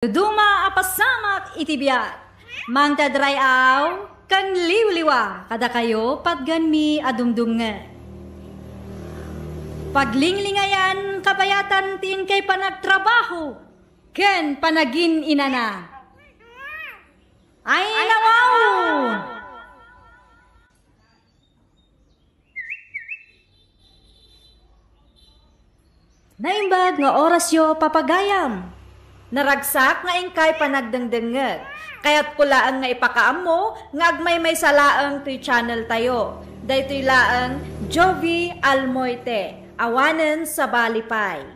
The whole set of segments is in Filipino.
Duma apasamak itibiyat, mang tadrayaw, kan liwliwa, kada kayo patgan mi adumdunga. Paglinglingayan, kabayatan tin kay panagtrabaho, ken panagin inana. Ay nawaw! Naimbag nga oras yo papagayam. Naragsak nga ingkay panagdengdengeg. Kaya't kulaan nga ipakaam mo, nga agmay may salaang tuy channel tayo. Daytoy laang Jovi Almoite, awanen sa balipay.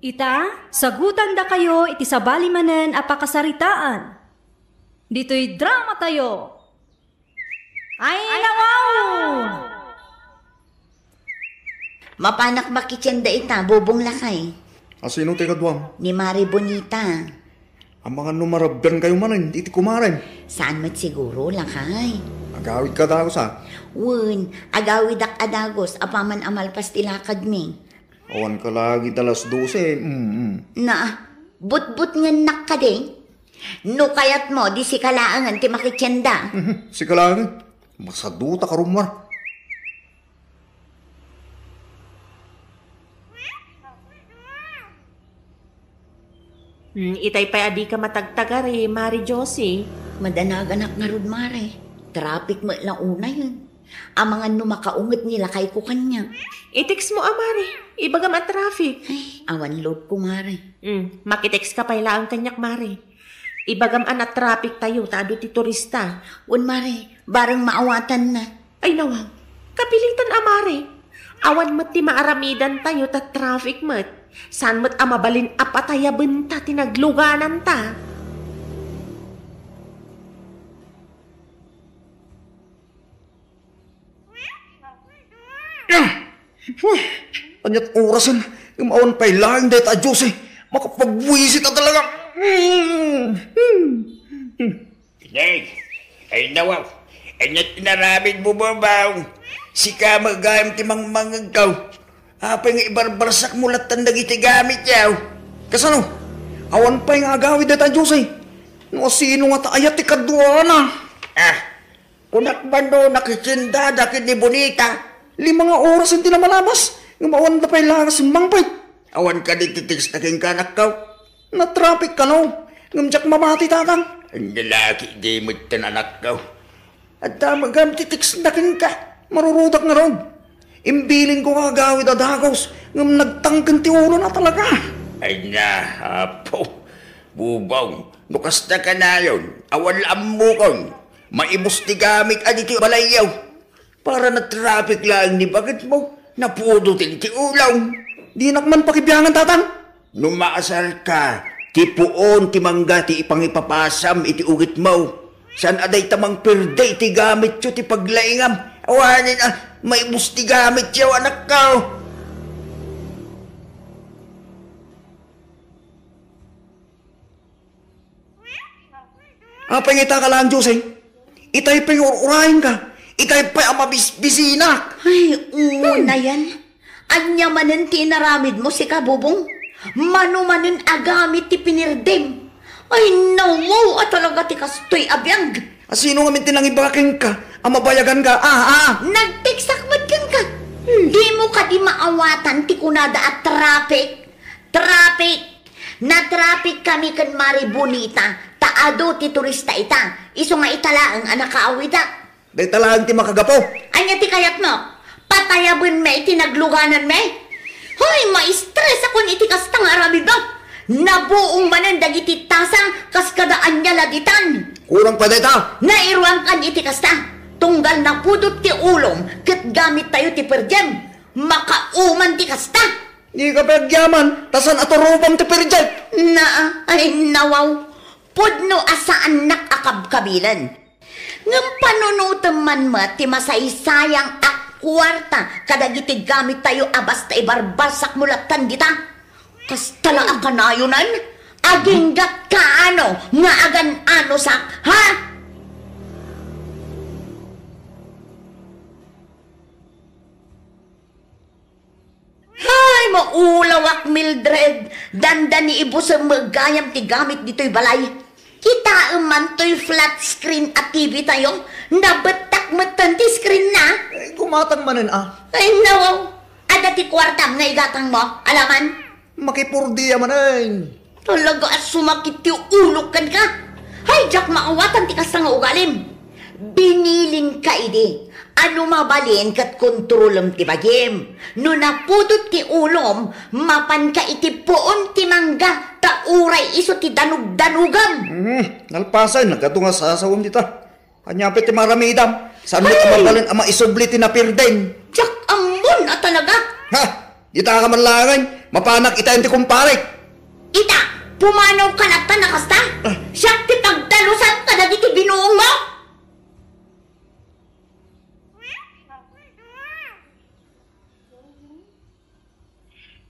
Ita, sagutan da kayo iti sa balimanen apakasaritaan. Dito'y drama tayo. Ay nawaw! Mapanak makitsenda ita, bubong lakay. Asino tayo kadwang? Ni Mari Bonita. Ang mga numarabdan kayo manin, iti kumarin. Saan mat siguro lakay? Agawid ka dagos ha? Wun, agawid ak adagos, apaman amalpas tilakad mi. Awan ka lagi talas 12. Na, but-but nga nakading. No kayat mo, di si kalaangan ti makitsenda. Si kalagi, masaduta ka rumar. Itay pa adi ka matagtagari, Mari Josie. Madanaganak nga rod, Mare. Traffic mo lang una yun. Ang mga numakaungat nila kay ko kanya. I-text mo, Mari. Ibagam at traffic. Ay, awan load ko, Mare. Makitext ka pa ang kanyak, Mari. Ibagam at traffic tayo, tado ti turista. Un, Mare, barang maawatan na. Ay nawang, kapilitan, Mari. Awan mat ti maaramidan tayo ta traffic mat. San mat amabalin apataya benta tinagluganan ta. Anyat orasan, yung awan pa'y lang dahil ta Diyos makapagbuwisit na talaga. Nay, ay nawaw, anyat inaramid mo babaw. Sika magayam timang mangagaw. Apa nga ibarbarsak mulat tandang iti gamit yaw. Kasano? Awan pa'y nga agawid dahil ta Diyos No sino nga taayat ti kadwa na. Kunak ba no nakitsinda dakit ni Bonita? 5 nga oras hindi na malabas. Ng awan na pa'y lakas mangpay. Awan ka di titiks na king kanak kaw. Na-traffic ka no. Ngamjak mamati tatang. Ang lalaki di mo't tananak kaw. At tamagam titiks na king ka. Marurudak nga ron. Imbilin ko kagawid adagos. Ngam nagtangkan ti ulo na talaga. Ay na, apo. Bubong, nukas na ka na yun. Awan mo kon. Maibos ti gamit aditi balayaw. Para na traffic lang ni bakit mo. Napudutin ti ulaw. Di nakman pakibiyangan tatang. Numaasal ka. Ti puon, ti mangga, ti ipangipapasam, iti ugit mo. San aday tamang perday, ti gamit yo, ti paglaingam. Awanin may busti gamit yo, anak ka. Pangita ka lang, Diyos Itay pa'y urahin ka. Itay pa'y amabisbisinak. Ay, na yan. Anya manin tinaramid mo si kabubong. Manumanin agamit ti pinirdim. Ay, nawaw at talaga ti kastoy abiyang. Sino nga mintinang ibaking ka? Amabayagan ka? Nagtiksakmat ka. Di mo ka di maawatan ti kunada at traffic. Na-traffic kami kan Mari Bonita. Taado ti turista ita. Iso nga itala ang anak kaawida. Day talagang ti makagapo. Anya ti kayat mo? Patayabon me iti nagluganan me? Hoy, ma-stress ako ni iti kastang arami ba? Nabuong manan dagiti tasang kaskadaan niya laditan. Kurang pa deta. Nairuang kan iti kasta. Tunggal na pudot ti ulong ket gamit tayo ti perjem. Makauman ti kasta. Di ka pagyaman. Tasan aturupang ti perjem. Ay nawaw. Pudno asaan nakakabkabilan. Ngam panunutan man ti masaysayang kwarta kadagiti gamit tayo abas ta ibarbasak mulatan dita. Kastala ang kanayunan? Aginggat ka ano? Nga agan ano sak? Ha? Hay mo Maulawak Mildred, danda ni ibo sa magayam ti gamit dito'y balay. Kita man to'y flat screen at TV tayo, nabatak matan ti screen na. Ay, gumatang manin Ay nawaw, ada ti kwartam nga igatang mo, alaman? Makipurdiya manin. Talaga at sumakit ti ulok kan ka. Hay, Jack, maawatan ti kasta nga ugalim. Binilin ka idi. Ano mabalin kat kontrolom ti bagim. No napudot ti ulom, mapan ka iti poon ti mangga, ta uray iso ti danug-danugam. Nalpasan, nagkatunga sasawam dita. Anyapit ti maramidam. Saan mo mabalin ama isubli ti napirden? Jack, amon na talaga. Ha? Dita ka man langay. Mapanak ita ti kumparik. Ita, pumanaw ka na ta nakasta? Siyak ti pagdalusan ka na diti binuong mo?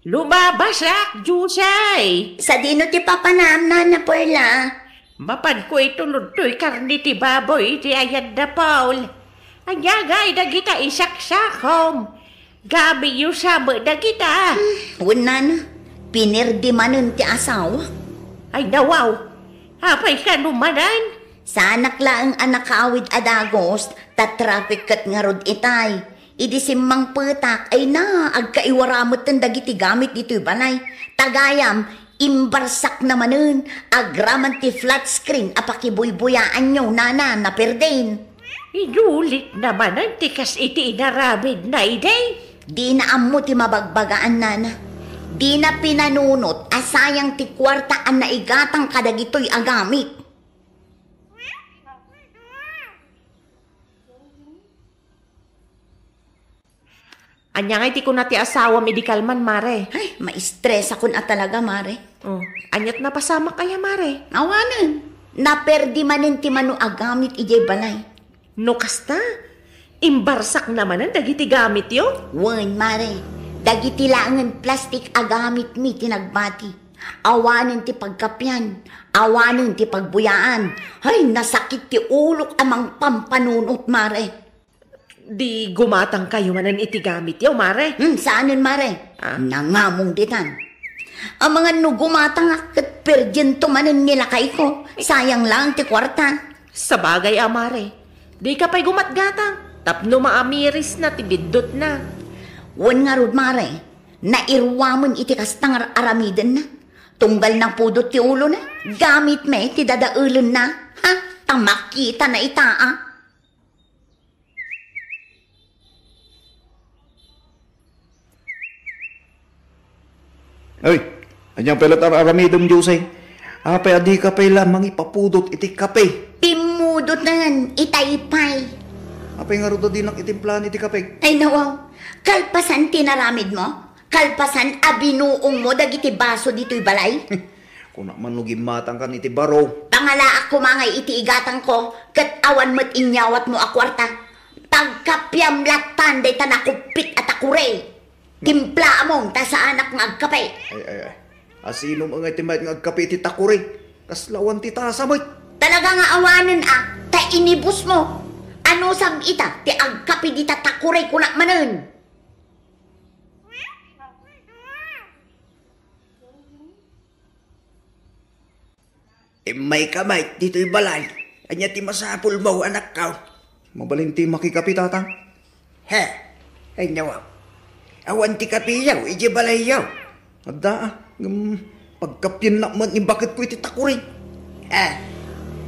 Lumabasak, Jusay! Sa dino ti papanamnan na pwela. Mapan ko itunod to'y karni ti baboy ti ayad na Paul. Anyagay na kita isaksakom. Gabi yung sama na kita. Unan, pinirdi manun ti asawa. Ay nawaw, hapay ka numanan. Sa anak laang anak kaawid adagos, tatraffic kat nga rod itay. Idi simmang petak ay na, agkaiwaramot ng dagiti gamit dito'y balay. Tagayam, imbarsak namanun, agraman ti flat screen, apakibuybuyaan nyo, nana, naperden. Inulit naman ang tikas iti inaramid na iday. Di na amo ti mabagbagaan, nana. Di na pinanunot, asayang ti kwartaan na igatang kadagito'y agamit. Anya nga iti ko na ti asawa medical man, Mare. Ay, ma-stress ako na talaga, Mare. Oh, anyat na pasama kaya, Mare. Awanan, naperdi manin ti manu agamit ijay balay. No kasta, imbarsak naman ang dagiti gamit yo. Wan, Mare, dagiti laangan plastic agamit mi tinagbati. Awanin ti pagkapyan, awanin ti pagbuyaan. Ay, nasakit ti ulok amang pampanunot, Mare. Di gumatang kayo manan iti gamit yo, Mare. Saanin, Mare? Nangamong ditan. Ang mga nugumatang akat perjento manin nilakay ko. Sayang lang ti kwarta. Sa bagay, Mare. Di ka pa'y gumatgatang. Tapno maamiris na, tibidot na. Wan nga rod, Mare. Nairwamon iti kastang aramidan na. Tunggal na pudot ti ulo na. Gamit me ti dadaulan na. Ha? Tamakita na itaa. Ay, anyang pelat aramidam Jusay. Apay adi ka pay lamang ipapudot iti kape. Pimudot na yan, itaypay. Apay nga rin din ang itimplan iti kape. Ay nawaw, kalpasan tinaramid mo? Kalpasan abinuong mo dagiti baso dito'y balay? Kung naman nugimatang ka iti baro. Pangala ako mga iti igatang ko, kat awan mo't inyawat mo akwarta. Pagkapyam latan day tanakupit at akure. Timpla among ta sa anak ng agkape. Ay. Asino mga itimayat ng agkape iti takuri. Kaslawan ti tasamay. Talaga nga awanan ta inibus mo. Ano sam ita, ti agkape di tatakure kunak manen. May kamay, dito'y balay. Anya ti masapul mo, anak ka. Mabalin ti makikapi tatang. Ha? Ay nawaw. Awan ti kapiyaw, iji balay yaw. Adda pagkapyan na man bakit ko iti takuri. Ha?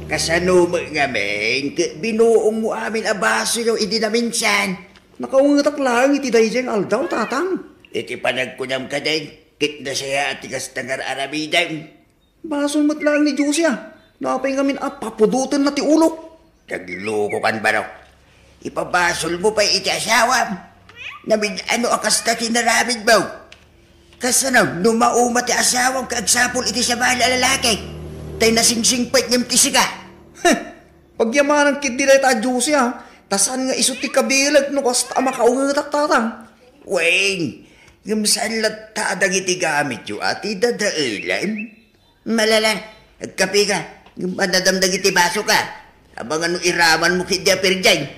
Kasano mo nga men, binuong mo amin abaso yaw, idi na minsan. Nakaungatak lang iti dayjeng aldaw tatang. Iti panagkunam ka din, kit na siya at tigas tangar aramidan. Bason mo't lang ni Jusya. Napay ngamin papudutan na ti ulok. Nagloko kan ba raw? Ipabasol mo pa iti asawam. Namin ano akas na tinaramid mo? Kasanaw, numauma ti asawang kaagsapol iti sa mahal lalaki. Tay nasingsingpait ngam ti siga. Pagyamanan kit dilay ta Jusya. Tasan nga iso ti kabilag no kasta makaungatak tatang. Weng, ngam saan latta iti gamit yu ati dadailan? Malala, nagkapi ka. Ngam madadamdag iti baso ka. Abang ano iraman mo kit di apirjay.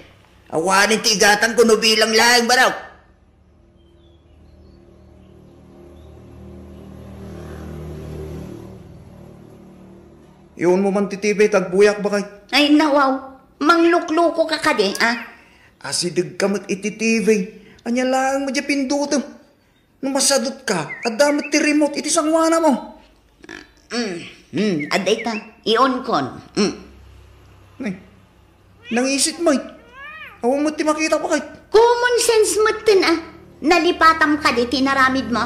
Awanin ti igatang kuno bilang lahing baraw. Iyon mo man titibay, tagbuyak ba kay? Ay nawaw, manglukluko ka kadi, ah? Asidig ka mat ititibay. Anya lang mo dya pindutom. Nung masadot ka, at damat ti remote, iti sangwana mo. Aday ta, iyon kon. Ay, nangisit mo Awa mo ti makita pa kay. Common sense mo tin, ah. Nalipatam ka di, tinaramid mo.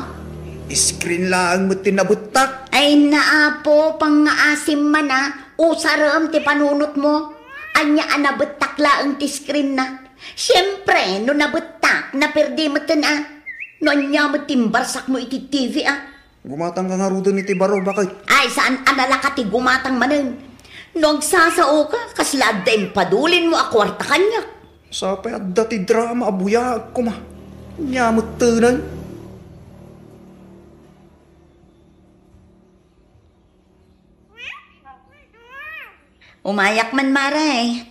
Screen lang mo tinabutak. Ay naapo, pang ngaasim man, ah. Usaram ti panunot mo. Anya anabutak laang ti screen na. Siyempre, no nabutak, naperdi mo tin, ah. No anya mo timbarsak mo iti TV, ah. Gumatang ka nga rudo ni Tibaro, bakay? Ay, saan anala ka ti gumatang manin? No agsasao ka, kaslad din padulin mo akwarta kanya. Sapay at dati drama, abuyag ko ma. Nyamot tunay. Umayak man, Mare.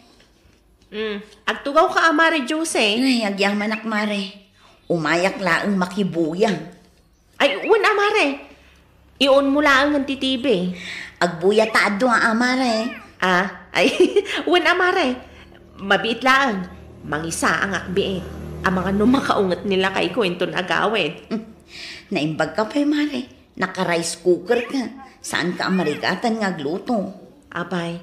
Agtugaw ka, Amare Jose. Ay, agyang manak, Mare. Umayak laang makibuyang. Ay, wan, Amare. Iyon mo lang ang titibi. Agbuya taado nga, Mare. Ay, wan, Amare. Mabiit lang. Mangisa ang akbiit. Ang mga numakaungat nila kay kwento na agawid. Naimbag ka pa, Mare. Naka-rice cooker ka. Saan ka amarigatan nga gluto? Abay,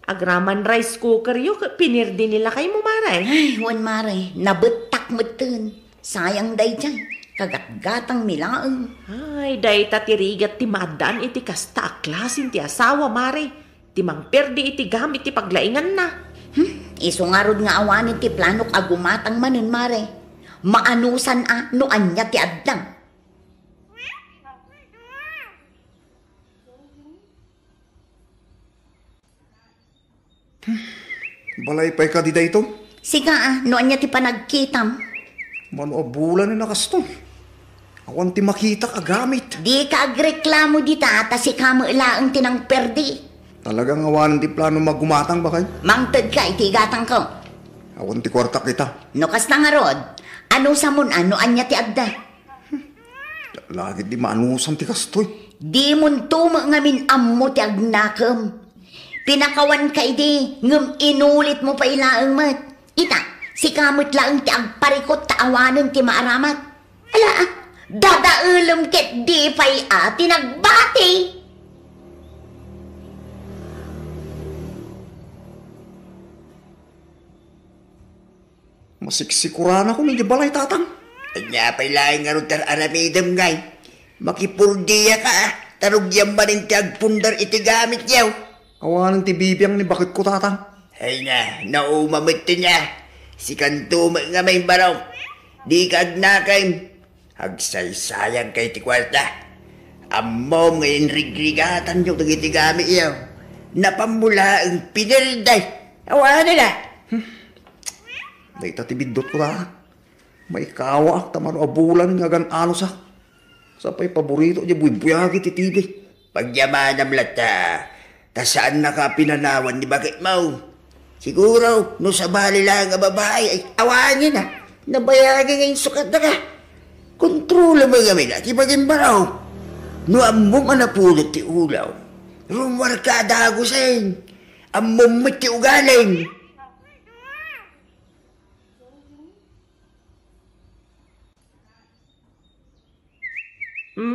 agraman rice cooker yung pinirdi nila kay mo, Mare. Ay, wan, Mare. Nabetak mo tun. Sayang day dyan. Kagatgatang milaang. Ay, day tatirigat ti madan iti kasta klasin ti asawa, Mare. Ti mangperdi iti gamit ti paglaingan na. Isungarod nga awanin ti planok agumatang manin, Mare. Maanusan no anya ti addang. Balay pa'y ka di dayto? Siga no anya ti panagkitam. Mano abulan ni nakasto. Awan ti makita kagamit. Di ka agreklamo di ta si kamo ilaang tinang perdi. Talagang awanan ti plano maggumatang bakay? Mangtad ka iti gatang ko. Awan ti kwarta kita. No kas na nga rod, ano sa mun ano anya ti adda? Lagi di maanusan ti kastoy. Di mun tuma ngamin ammo ti agnakam. Pinakawan ka idi, ngam inulit mo pa ilaang mat. Ita, si kamot laang ti agparikot taawanan ti maaramat. Ala, dadaulom ket di pa'y tinagbati. Masiksikurahan ako ni balay tatang. Anya pa'y laing nga ron aramidam ngay. Makipurdiya ka Tarugyan ba rin ti agpundar iti gamit yaw? Awanan ti bibiyang ni bakit ko tatang. Ay na, naumamit ti niya. Si kanto nga may baraw. Di ka agnakay. Agsaysayang kay ti kwarta. Amom ngayon rigrigatan yung iti gamit yaw. Napamula ang pinirday. Awanan nila. Dahita ti bidot ko tatang. May kawa tamano abulan nga gan-ano sa. Sapay paborito niya buibuyagi ti TV. Pagyaman ang lata, ta saan naka pinanawan ni bakit mo? Siguro, no sa bali lang ang babae, ay awaan niya na. Nabayagi ngayon sukat na ka. Kontrola mo kami na, ti bagimbaraw. No amom anapulot ti ulaw. Rumwar ka dagusin. Amom ti ugaling.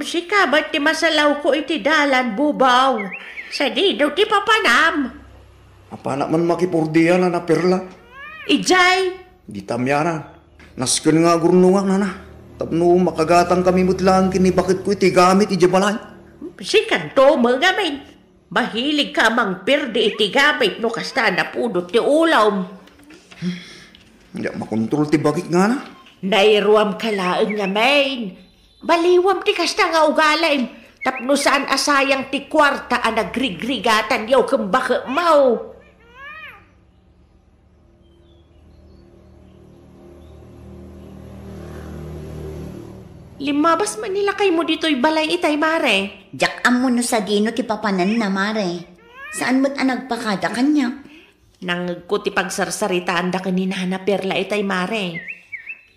Sika, ba't ti masalaw ko iti dalan, bubaw? Sa di daw ti papanam. Apana man makipurdiya na perla. Ijay, Di tamyanan. Nasken nga gurnungang na na. Tapno makagatang kami mutlang kini bakit ko iti gamit iti balay. sikan to mga min. Mahilig ka mang pirdi iti gamit no kasta na pudot ti ulaw. Hindi makontrol ti bakit nga na. Nairuam kalaang nga main. Baliwam ti kasta nga ugalim. Tapno saan asayang ti kwarta ang nagrigrigatan yaw kang baka mau. Limabas man nila kay mo dito'y balay itay, Mare. Jak amo no sa dino ti papanan na, Mare. Saan mo't nagpakada kanya? Nangag ko ti pagsarsaritaan da kanina na perla itay, Mare.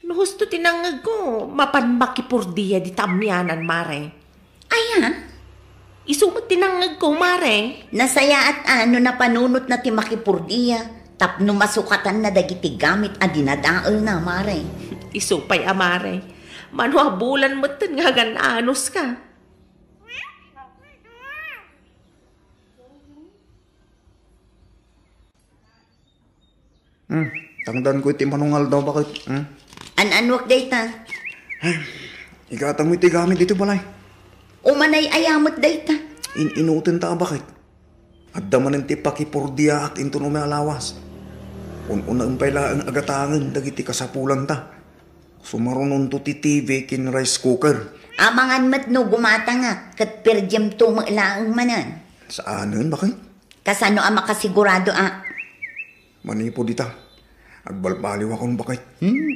No husto tinangag ko, mapan makipurdiya di tamyanan, Mare. Aya, Isumot tinangag ko, Mare. Nasaya at ano na panunot na ti makipurdiya. Tapno masukatan na dagiti gamit a dinadaol na, Mare. Isupay, Mare. Manuabulan mo tin nga gananos ka. Tangdan ko iti manungal daw bakit? Anwak dayta. Igatang mo iti gamit dito balay. Umanay ayamot dayta. Inutin ta bakit? At daman ti pakipurdiya at into no may alawas. Una pala ang agatangan dagiti kasapulan ta. Sumarunon to ti TV kin rice cooker. Amangan mat no gumata nga, kat perdyem to maglaang manan. Saan nun bakit? Kasano ang makasigurado Manipo dita. Agbalbaliw akong bakit?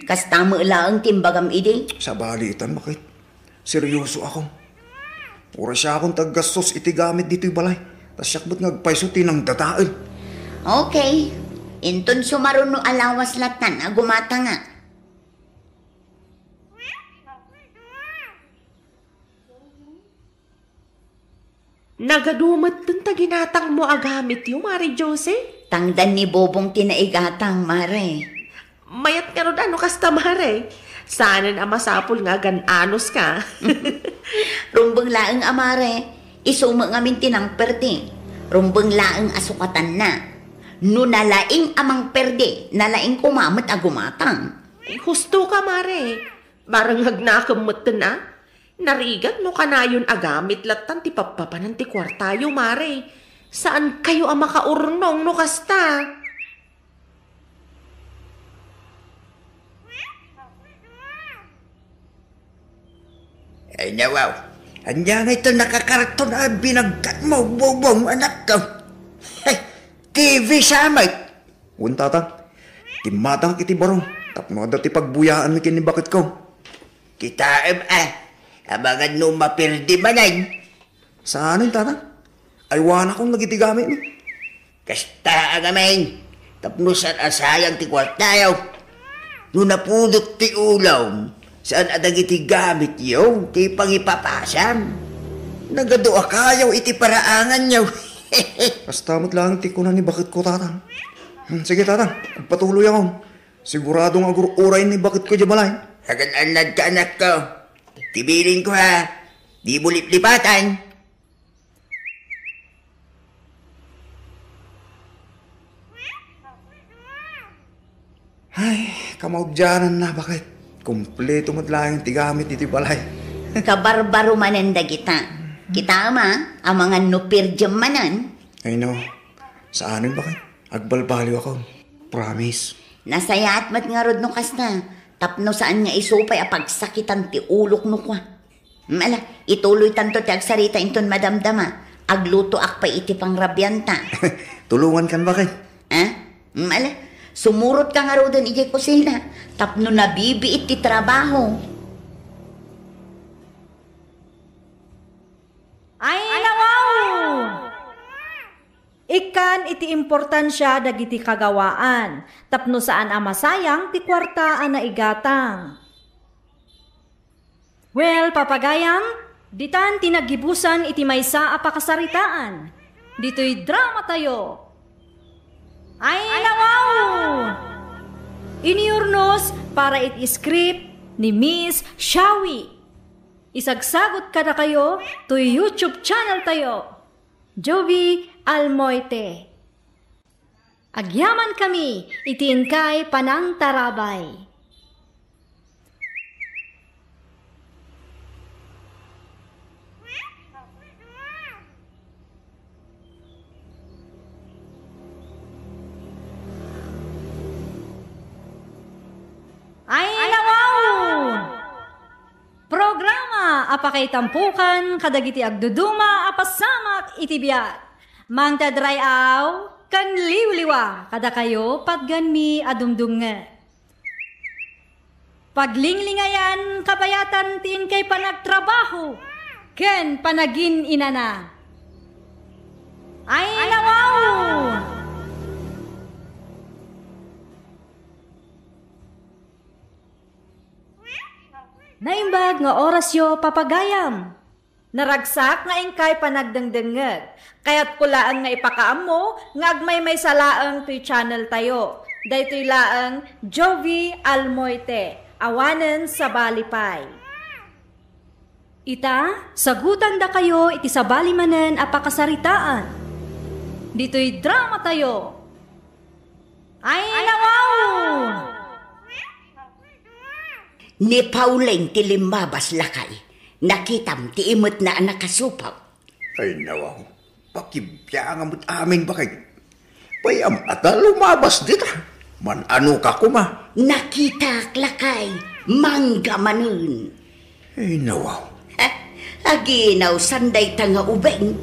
Kasta maglaang timbagam ide. Sa balitan bakit? Seryoso ako. Ura siya akong taggastos iti gamit dito'y balay. Tas yakbot ngagpaysuti ng dataan. Okay. Inton sumaruno alawas latan, gumata nga. Nagadumat dun ta ginatang mo agamit yung, Mari Jose. Tangdan ni Bobong tinaigatang, Mare. Mayat ka ron ano kasta, Mare. Sana na masapul nga gananos ka. Rumbang laang amare, isuma ngamin tinang perde. Rumbang laang asukatan na. No nalaing amang perde, nalaing kumamot agumatang. Husto ka, Mare. Marang hagnakamot na. Narigat mo ka na yun agamit latan ti papapanan ti kwartayo, Mare. Saan kayo ang makaurnong no kasta? Ay nawaw, andyan ito nakakarton na binagkat mo, bubong anak ko. Ay, TV samay. Tata, timatang iti barong. Tapno dati pagbuyaan mi kinibakit ko. Kitaem abangan no mapirdi manay. Saan yun, tata? Aywan akong nagitigamit mi. Kasta agamay, tapno saan asayang ti kwartayo. No napulot ti ulaw, saan adagiti gamit yaw, ti pangipapasam. Nagadoa kayaw iti paraangan yaw. Kastamot lang ti kunan ni bakit ko, tata. Sige, tata, patuloy ako. Siguradong agur-uray ni bakit ko jabalay. Hagan-anad ka anak ko. Tibilin ko ha, di mo liplipatan. Ay, kamaudyanan na bakit? Kompleto mo't lang yung tigamit iti balay. Kabarbaro mananda kita. Kita ama, ang mga nupirdyam manan. Ay no, saanin bakit? Agbalbaliw ako. Promise. Nasayaat mat nga rod no kasta. Tapno saan nga isupay apagsakitan ti ulok no kwa. Mala, ituloy tanto ti agsarita inton madamdama. Agluto akpay iti pangrabyanta. Tulungan kan bakit? Mala, sumurot ka nga rodon iti kusina. Tapno nabibiit ti trabaho. Ay nawaw! Ikan iti importansya dagiti kagawaan, tapno saan amasayang ti kwartaan na igatang. Well, papagayam, ditan tinagibusan iti maysa a pakasaritaan. Dito'y drama tayo. Ay nawaw! Iniurnos para iti script ni Miss Shawi. Isagsagot ka na kayo to YouTube channel tayo. Jovi Almoite. Agyaman kami, itin kay Panang Tarabay. Ay nawaw! Programa apakay tampukan kadagiti agduduma apasamak itibiyat. Mang tadray aw kan liwliwa kada kayo patganmi adumdunga. Paglinglingayan kabayatan tin kay panagtrabaho ken panagin inana. Ay nawaw! Naimbag nga oras yo papagayam. Naragsak nga ingkay panagdengdengeg. Kaya't kulaan nga ipakaamo nga agmay may salaang tuy channel tayo. Daytoy laang Jovi Almoite, awanen sa balipay. Ita, sagutan da kayo iti sabali manen a pakasaritaan. Dito'y drama tayo. Ay, nawaw! Ni Pauling ti limabas lakay. Nakitam ti imot na nakasupaw. Ay nawaw, pakibya nga mo't amin bakit? Payam at lumabas dito. Man ano ka kuma? Nakita lakay, mangga manun. Ay nawaw. Aginaw sanday tanga ubeng.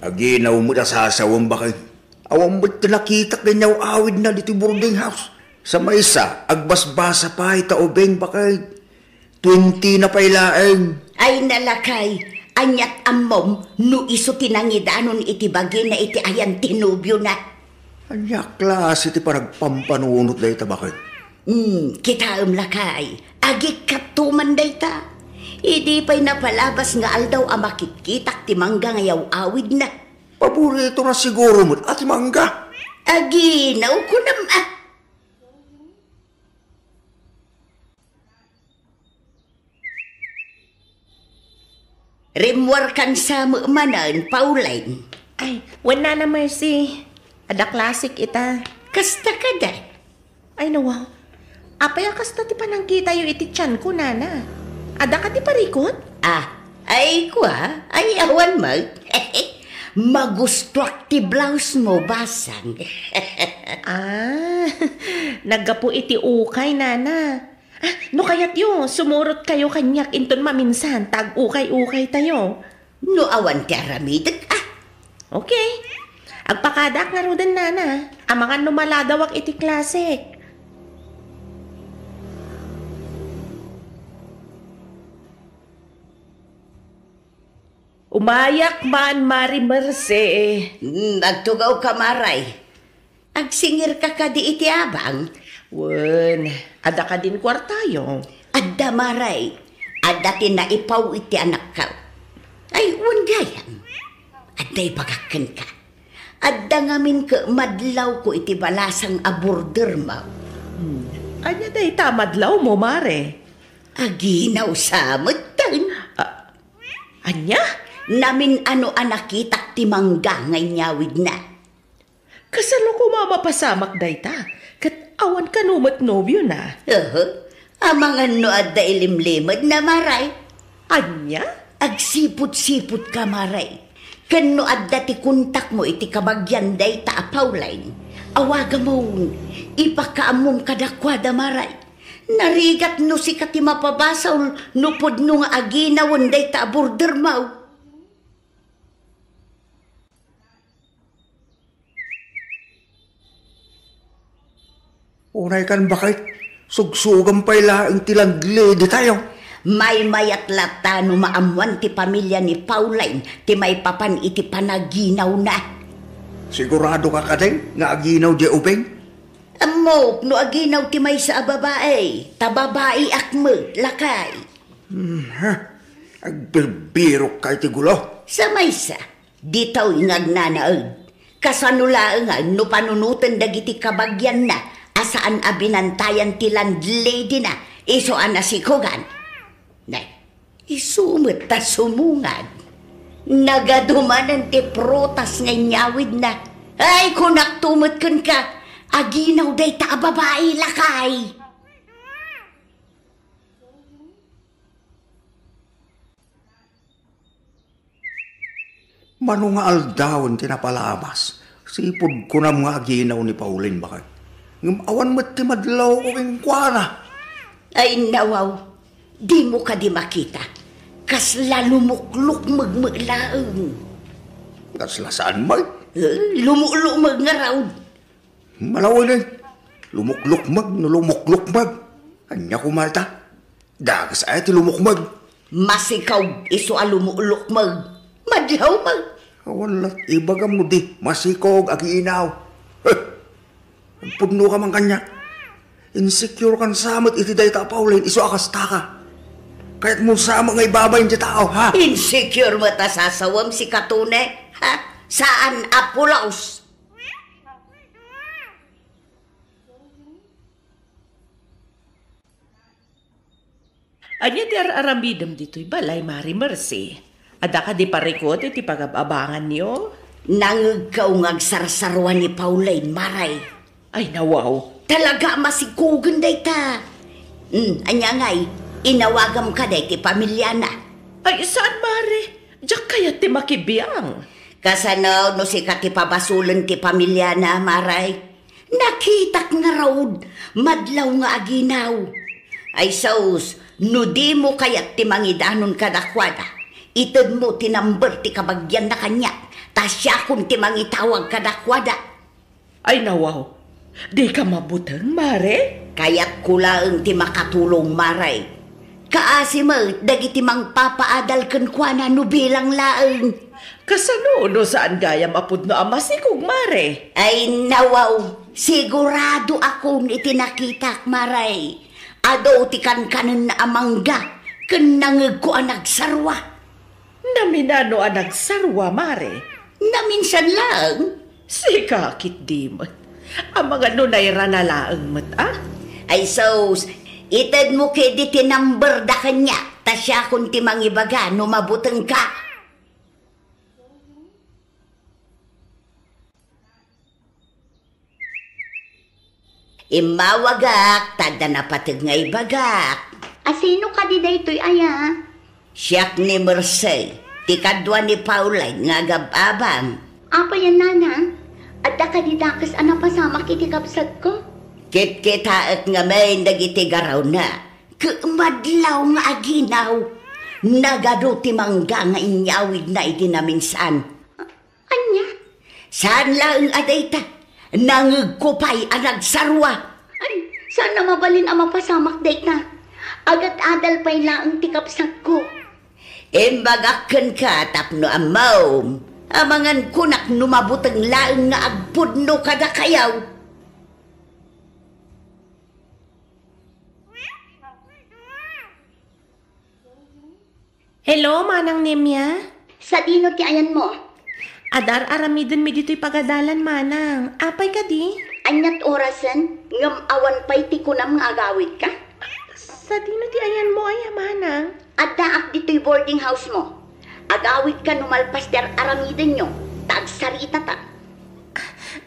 Aginaw mo na sasawang bakit? Awang mo't nakita kanyaw awid na dito boarding house. Sa maysa, agbasbasa pa ita ubeng bakit? 20 na pailaeng. Ay nalakay, anyat amom, no iso tinangidanon iti bagi na iti ayan tinubyo na. Anya klase ti paragpampanunot dahi ta bakit? Kita lakay, agik katuman dahi ta. Idi pa'y napalabas nga aldaw ang makitkitak ti mangga ngayaw awid na. Paborito na siguro mo't ati mangga. Aginaw ko naman. Rimwar kan sa manan, Pauline. Ay, wala na Mercy. Ada classic ita. Kasta ka da. Ay nawaw. Apay kasta ti panangkita yu iti tiyan ko nana. Ada ka ti parikot? Ay kwa, ay awan mag. Magustuak ti blouse mo basang. Naggapo iti ukay nana. No kayat yo, sumurot kayo kanyak inton maminsan, tag-ukay-ukay tayo. No awan ti aramidag Okay. Agpakadak nga ro din nana. Ang mga numaladawak iti classic. Umayak man, Mari Merce. Nagtugaw ka maray. Agsingir ka di iti abang. Wen, ada ka din kwartayo. Adda maray. Adda tinaipaw iti anak ka. Ay, gayam. Adday pagakan ka. Adda ngamin ka madlaw ko iti balasang aborder mo. Anya day tamadlaw mo, Mare? Aginaw sa mutan. Anya? Namin ano anakitak ti mangga ngay nyawid na. Kasalo ko mamapasamak day ta. Kat awan ka numat nobyo na. Amangan no adda ilimlimad na maray. Anya? Agsipot-sipot ka maray. Kano adda ti kuntak mo iti kabagyan day ta Pauline. Awaga mo, ipakaamong kadakwada maray. Narigat no si kati mapabasaw nupod no nga aginawon day ta border mo. Unay kan bakit? Sugsugang pa'y laing tilagli di tayo. May mayat lata no maamuan ti pamilya ni Pauline ti may papan iti panaginaw na. Sigurado ka kadeng nga aginaw di ubeng? Amok no aginaw ti may sa babae. Tababae akme, lakay. Agbirbirok kay ti gulo. Sa maysa, ditaw ingag nanaag. Kasanula nga no panunutan dagiti kabagyan na. Asaan abinantayan ti landlady na, iso anasikugan. Nay, isumot ta sumungad. Nagadumanan ti protas nga nyawid na. Ay, kung naktumot kun ka, aginaw day ta babae lakay. Mano nga aldawon tinapalabas. Sipod ko na mga aginaw ni Pauline bakit? Awan mo't ti madlaw ko keng kuwana. Ay nawaw, di mo ka di makita. Kas lalumukluk magmaglaang. Kas lasaan mo? Lumulumag nga raw. Malaway na. Lumuklukmag no lumuklukmag. Anya kumalta. Dagas ay ti lumukmag. Masikaw iso alumulukmag. Madlaw mag. Awan lat ibagam mo di. Masikog agiinaw. Pudno ka man kanya. Insecure kan samot iti day ta Pauline iso akasta ka. Kahit mo sa mga ibabay niya tao, ha? Insecure mo ta sasawam si Katune, ha? Saan apulaos? Anya ti aramidam dito'y balay, Mari Mercy. Ada ka di parikot iti pagababangan niyo? Nangagaw ngagsarsarwan ni Pauline, Maray. Ay, nawaw. Talaga masikugan day ta. Anya ngay, inawagam ka day ti pamilya na. Ay, saan, Mari? Diyak kaya ti makibiyang. Kasanaw no si katipabasulan ti pamilya na, Maray. Nakitak nga raod, madlaw nga aginaw. Ay saus, no di mo kayat ti mangidanon kadakwada. Itad mo tinamber ti kabagyan na kanya. Tasya kung ti mangitawag kadakwada. Ay, nawaw. Di ka mabutang, Mare? Kaya't kulaang ti makatulong, Maray. Kaasi mo, dagiti mang papaadal kenkwana no bilang laeng. Kasano no saan gayam apod no amasikog, Mare? Ay nawaw, sigurado akong itinakitak, Maray. Ado ti kankanan na amangga, kanangag ko ang nagsarwa. Naminano ang nagsarwa, Mare? Naminsan lang. Sikakit di mo. Ang mga nunay ranalaang mat, ah? Ay sos, itad mo kedi tinamber da kanya, tasya kung ti mangibaga no mabuteng ka. Imawagak, tada na patig nga ibagak. Asino ka di daytoy aya? Siyak ni Mercy, ti kadwa ni Pauline nga gababang. Apa yan nana? Adda ka di dakas ana pasamak iti kapsat ko? Kit-kitaat nga may nagiti garaw na. Kumadlaw nga aginaw. Nagado ti mangga nga inyawid na iti naminsan. Anya? Saan lang adayta? Nangagkupay ang nagsarwa. Ay, sana mabalin ang mapasamak dayta. Agat-adal pa'y laang ti kapsat ko. Imbagakan ka tapno amaw. Amangan kunak numabutang laang nga agpudno kada kayaw. Hello, Manang Nemya? Sa dino ti ayan mo? Adar aramidon mi dito'y pagadalan, Manang. Apay ka di? Anyat orasan, ngam awan pa'y ti kunam nga agawid ka? Sa dino ti ayan mo, ay, Manang? Adda ak dito'y boarding house mo. Agawid ka numalpas der aramidin nyo. Tagsarita ta.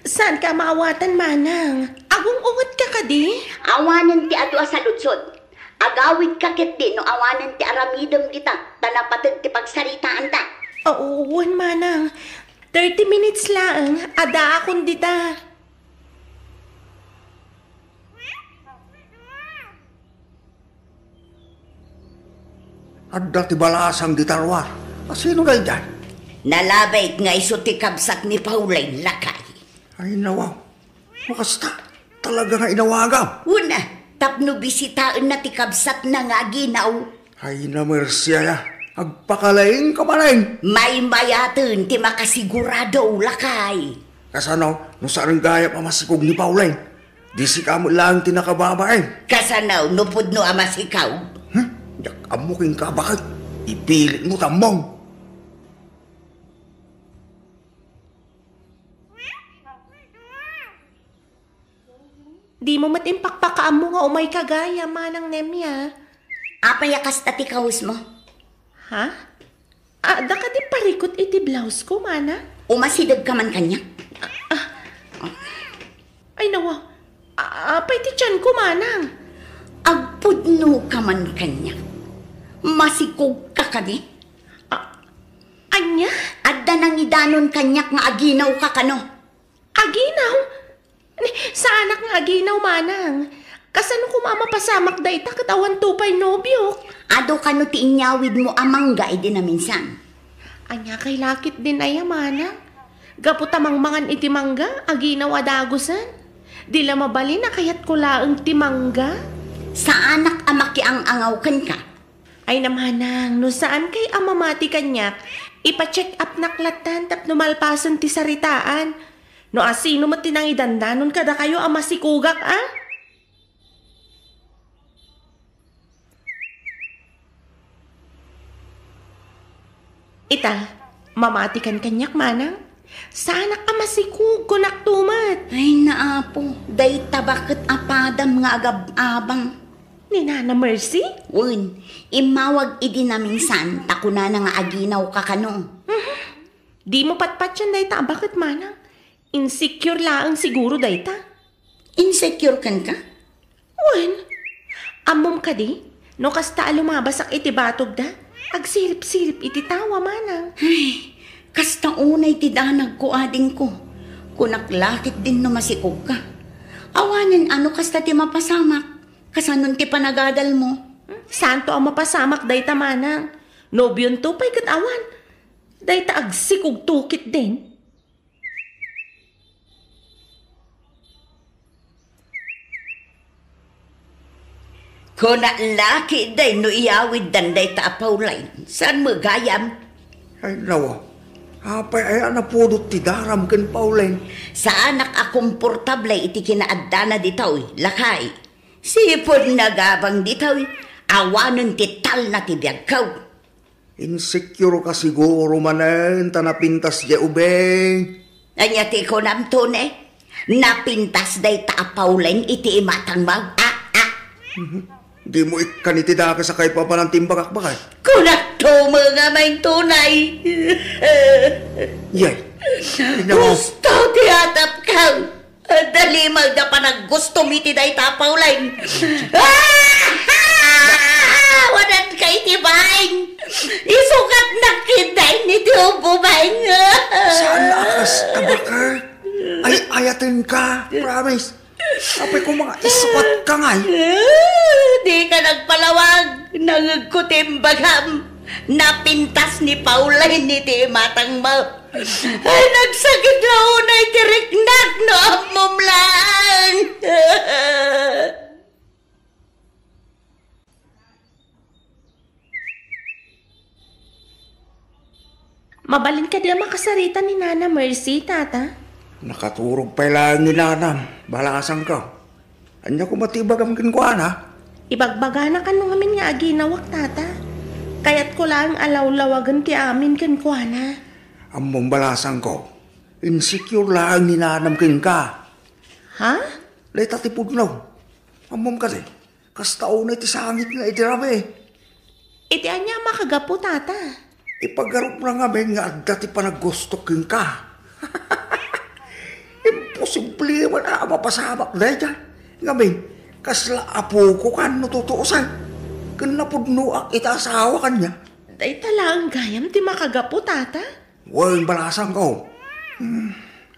Saan ka maawatan, Manang? Agong ungot ka ka di? Awanan ti adwa sa lutsod. Agawid ka kit di no awanan ti aramidem kita. Tanapatag ti pagsaritaan ta. Oo, Manang. 30 minutes lang. Ada akong dita. Adda ti balasang gitarwar. Sino kayo dyan? Nalabay nga iso ti kabsat ni Pauline lakay. Ay, nawaw. Makasta. Talaga nga inawagaw. Una, tapno bisitaan na ti kabsat na nga ginaw. Ay, na Mercy ya. Agpakalaing kamalaing. May mayatan ti makasigurado lakay. Kasanaw, no saan gaya pa masikog ni Pauline. Di si kamo lang tinakababain. Kasanaw, nupod no amasikaw. Yak amuking ka, bakit? Ipilit mo tamong. Di mo matimpakpakaan mo nga umay kagaya, Manang Nemya. Apayakas tati kaus mo. Ha? Ada ka di parikot iti blouse ko, Mana? Umasidag ka man kanya. Ay, nawa. Apay ti tiyan ko, Manang. Agpudno ka man kanya. Masikog ka kani. Anya? Adda nang idanon kanyak nga aginaw ka kano. Aginaw? Sa anak nga aginaw, Manang. Kasano kumama pasamak da ita katawan tupay nobyo? Ado kano ti inyawid mo amangga iti na minsan. Anya kay lakit din ay, Manang. Gaputamang mangan iti mangga, aginaw adagusan. Dila mabali na kayat kulaang ti mangga. Sa anak amaki ang angaw kan ka. Ay namanang, no saan kay amamati kanyak, ipa-check up naklatan tap numalpasan ti saritaan. No asino mo tinang idandanon kada kayo amasikugak, ah? Ita, mamatikan kanyak manang. Sana ka masikug kunak tumat. Ay naapo, day tabakit apadam nga agab-abang. Ni Nana Mercy? Wun, imawag idi naming san, takuna na nga aginaw ka kano. Di mo patpat yan dayta, bakit manang? Insecure laang siguro dayta. Insecure kan ka? Wen, amom ka di? No kasta lumabasak iti batog da? Agsirip-sirip iti tawa manang. Ay, kasta unay ti danag ko ading ko. Kunaklakit din no masikog ka. Awanin ano kasta ti mapasamak. Kasanon ti panagadal mo. Santo ang mapasamak dayta manang. Nobyon to pa'y katawa. Dayta agsikog tukit din. Kuna laki day no iyawid dan dayta apawlay. Saan mo gayam? Ay nawa, apay ay anapudot ti daram ken Paulen. Sa anak a komportable iti kinaadana ditaw, lakay. Sipod nagabang ditaw, awanon ti tal na ti biyagkaw. Insecure ka siguro manen, tanapintas di ubeng. Anya ti ko namtone, napintas day taapawlen iti imatang mag. Di mo ikanitida ka sa kay papa ng timbakak-bakay. Kunak to mga may tunay. Yay, nawa. Gusto ti atap kaw. Dali magda pa naggusto miti day tapawlen. Wanan kay ti baing. Isukat na kiday ni ti ububaing. Saan akas tabakar? Ay ayatin ka, promise. Apay ko mga iswat ka ngay. Di ka nagpalawag, nangagkutimbagam. Napintas ni Paulay ni ti matang mo. Ay nagsakit na unay tiriknak no amumlaan. Mabalin ka di makasarita ni Nana Mercy, tata. Nakaturog pa lang ni nanam. Balasan ka. Anya ko matibagam kinkwana. Ibagbaga na ka nung amin nga aginawak, tata. Kaya't ko lang alaw-lawagan ti amin kankwana. Among balasan ko. Insecure lang ni nanam kinka. Ha? Leta ti pudlaw. Among ka di. Kastao na iti sangit nga itirami. Iti anya makagapo, tata. Ipagarup na nga men nga adda ti panaggusto kinka. Imposible man mapasamak na dyan. Nga men, kasla apo ko kan no tutuusan. Kanapudno ak itasawa kanya. Day talang gayam ti makagapo, tata. Wain balasan ko.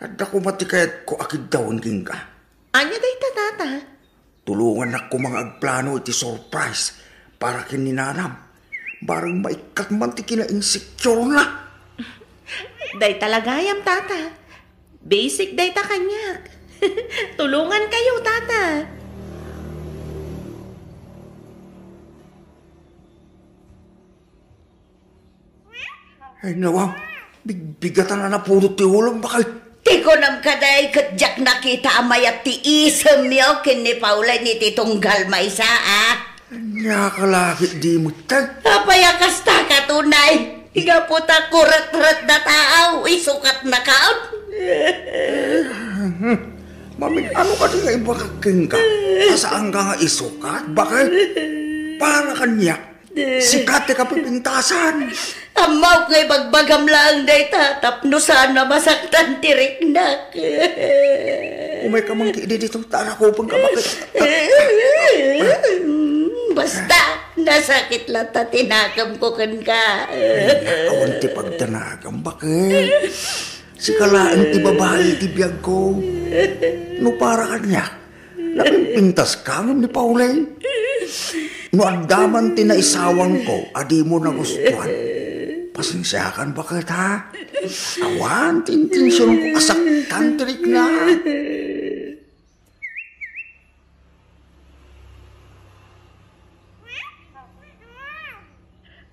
Adda ko matikayat ko akid dawan kinka. Anya day tata. Tulungan ako mga agplano iti surprise para kininanam. Barang maikat man ti kina-insecure na. Day talagayam, tata. Basic day ta kanyak. Tulungan kayo, tata. Ay nawa, bigbigatan na napulot ti ulam bakal. Ti ko nam kaday katjak nakita amay at ti isem niyo kin ni Paulay ni titunggal maysa Anya kalakit di mo tag. Apayakas ta katunay. Higa po ta kurat-rat na taaw. Isukat na kaon. Mamin, ano ka di nga ibakaking ka? Asaan ka nga isukat? Bakit? Para kanya. Sikat ka pipintasan. Amaw ngay bagbagam lang day tatap. No sana masaktan tiriknak. Umay ka mangki dito. Tara ko pang kabakit. Basta, nasakit lang ta tinagam ko kan ka. Awan ti pagtanagam, bakit? Si kalaan ti babae ti biyag ko. No para kanya, napimpintas ka ni Paulay. No andaman ti naisawang ko, adi mo nagustuhan. Pasensyakan bakit ha? Awan, tintinsyon ko asaktan tirik na.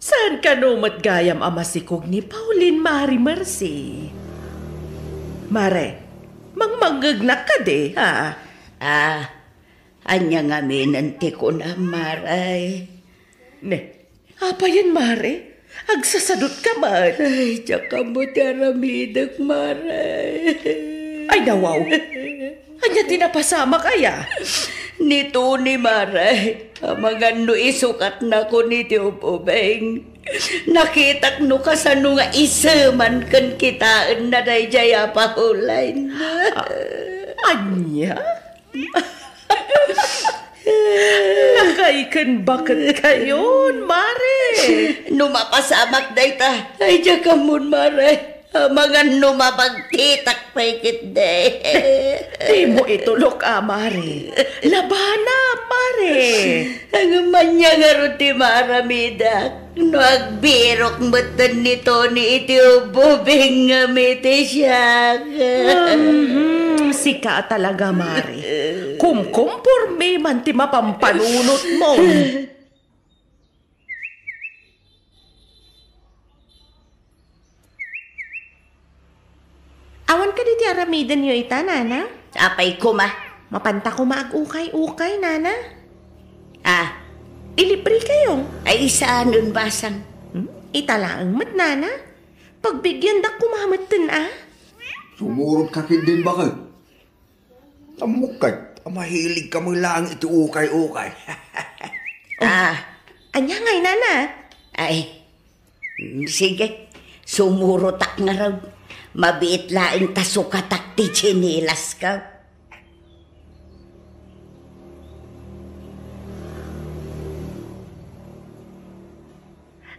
Saan ka numat gayam amasikog ni Pauline Mari Mercy? Mare, mangmanggagnak ka de, ha? Anya nga minanti ko na maray. Ne, apa yan, Mare? Agsasadot ka man. Ay, tsaka mo taramidag, Maray. Ay, nawaw. Anya tinapasama kaya? Nito ni Maray, mga no isukat na ko ni Tio Bobeng. Nakitak no kasano nga isaman kan kitaan na day jaya pahulay na. Anya? Nakaikan bakit kayon, Mare? Numapasamak day ta. Ay, jakamon, Maray. Mga numapagtitak paikit day. Di mo itulok, Mare. Labana, Mare. Ang manya nga ron ti Maramidak. No agbirok matan nito ni Tio Bobeng nga miti siya. Sika talaga, Mare. Kumporme man ti mapampanunot mo. Awan ka di ti aramidan yo ita, Nana? Apay ko ma. Mapanta ko maag-ukay-ukay, Nana. Ah, Ilibre kayo. ay saan nun basang? Italaang mat, Nana. Pagbigyan da kumamatan, Sumurot ka din ba kayo? Tamukat, mahilig ka mo lang iti ukay-ukay. Anya ngay, Nana. Ay, sige. Sumurotak nga raw. Mabiit laing tasukatak ti chinilas ka.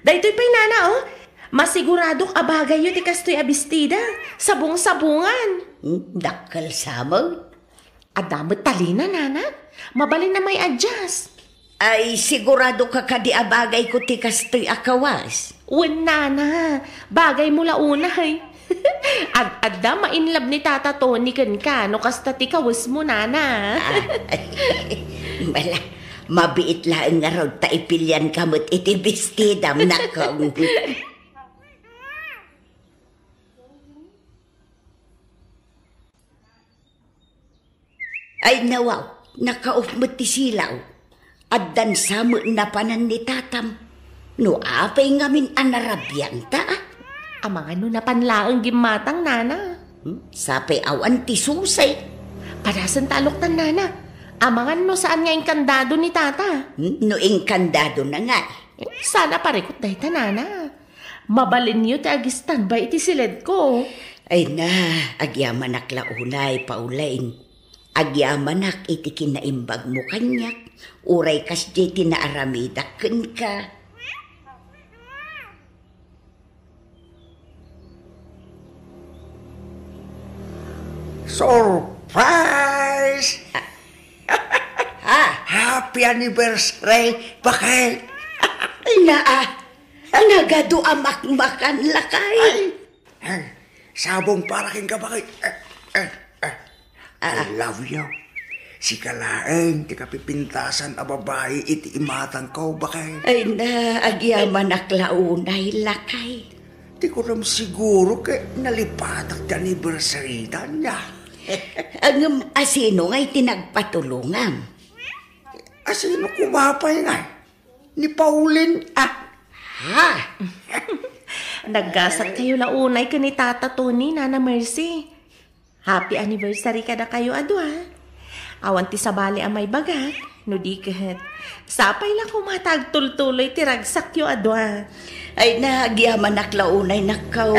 Daytoy pa'y, Nana, masigurado abagay yun ti kastoy abistida. Sabong-sabungan. Dakal samang. Adamot talina, Nana. Mabalin na may adjust. Ay, sigurado ka kadi abagay ko ti kastoy akawas. Uwan, Nana. Bagay mo launay. Adda mainlab ni Tata Tony kan ka. No kasta ti kawas mo, Nana. Mala, mabiit lang nga raw taipilyan kamot iti bestidam na kong. Ay nawaw, nakaof mo ti silaw. Addan samo na panan ni tatam. No apay ngamin anarabyan ta. Amang ano na panlaang gimatang, Nana. Sapay awan ti susay. Parasan talok tan, Nana. Amangan no saan nga yung kandado ni Tata. No ingkandado na nga. Sana parikot dahi ta, Nana. Mabalin niyo ti agistan ba iti silid ko. Ay na, agyaman aklaunay paulain. Agyaman iti kinaimbag mo kanyak. Uray kas di tinaaramidak ka. Surprise! Happy anniversary, bakit? Nagado amak-makan lakay. Sabong para king ka, bakit? I love you. Si kalaeng, ti kapipintasan a babae, iti imatang ko, bakit? Ay na, agyaman aklaunay lakay. Di ko ram siguro kay nalipatak ti anniversary niya. Ang asino nga'y tinagpatulungan. Asino kumapay nga? Ni Pauline, Naggasat kayo launay ka ni Tata Tony, Nana Mercy. Happy anniversary ka na kayo, adwa. Awan ti sabali ang may bagat, no di kahat. Sapay lang kumatag tultuloy ti ragsak yo, adwa. Ay nagyaman aklaunay nakaw.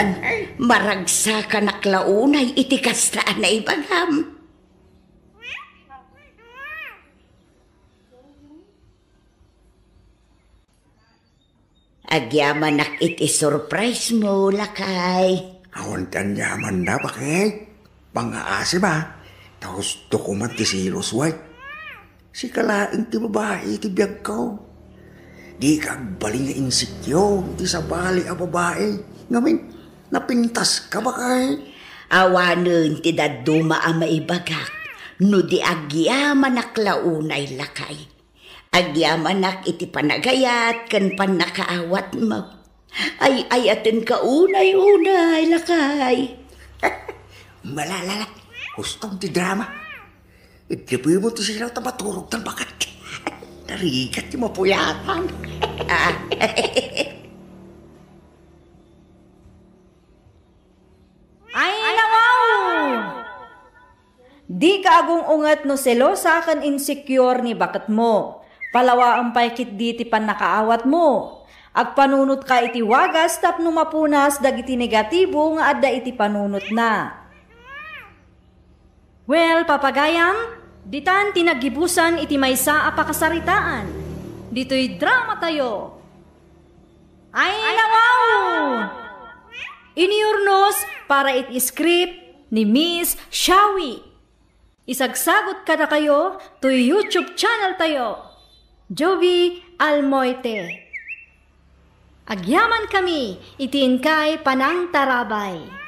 Maragsa ka naklaunay iti kastaan na ibagam. Agyaman nak iti surprise mo, lakay. awan tan yaman na, bakit? Pangaasi ba? Tapos dokument ti Silos White. Si kalaing ti babae, ti biyag ko. Di kagbaling nga insikyo, ti sabali a babae. Ngamin, napintas ka ba kay? Awanon ti daduma a maibagak, no di agyaman aklaunay lakay. Agyaman iti panagayat, kan panakaawat mo. Ay atin ka unay-unay lakay. Malalala, hustong ti drama. Itipoy mo ti sila tabaturog ng bakat. Narigat ti mapuyatan. Di ka agong ungat no selosa kan insecure ni bakat mo. Palawa ang paikit di ti pan nakaawat mo. Agpanunot ka iti wagas tapno mapunas dagiti negatibo nga adda iti panunot na. Well, papagayam, ditan tinagibusan iti maysa a pakasaritaan. Dito'y drama tayo. Ay nawaw! Iniurnos para iti script ni Miss Shawi. Isagsagot ka na kayo to YouTube channel tayo. Jovi Almoite. Agyaman kami, itiin kay Panang Tarabay.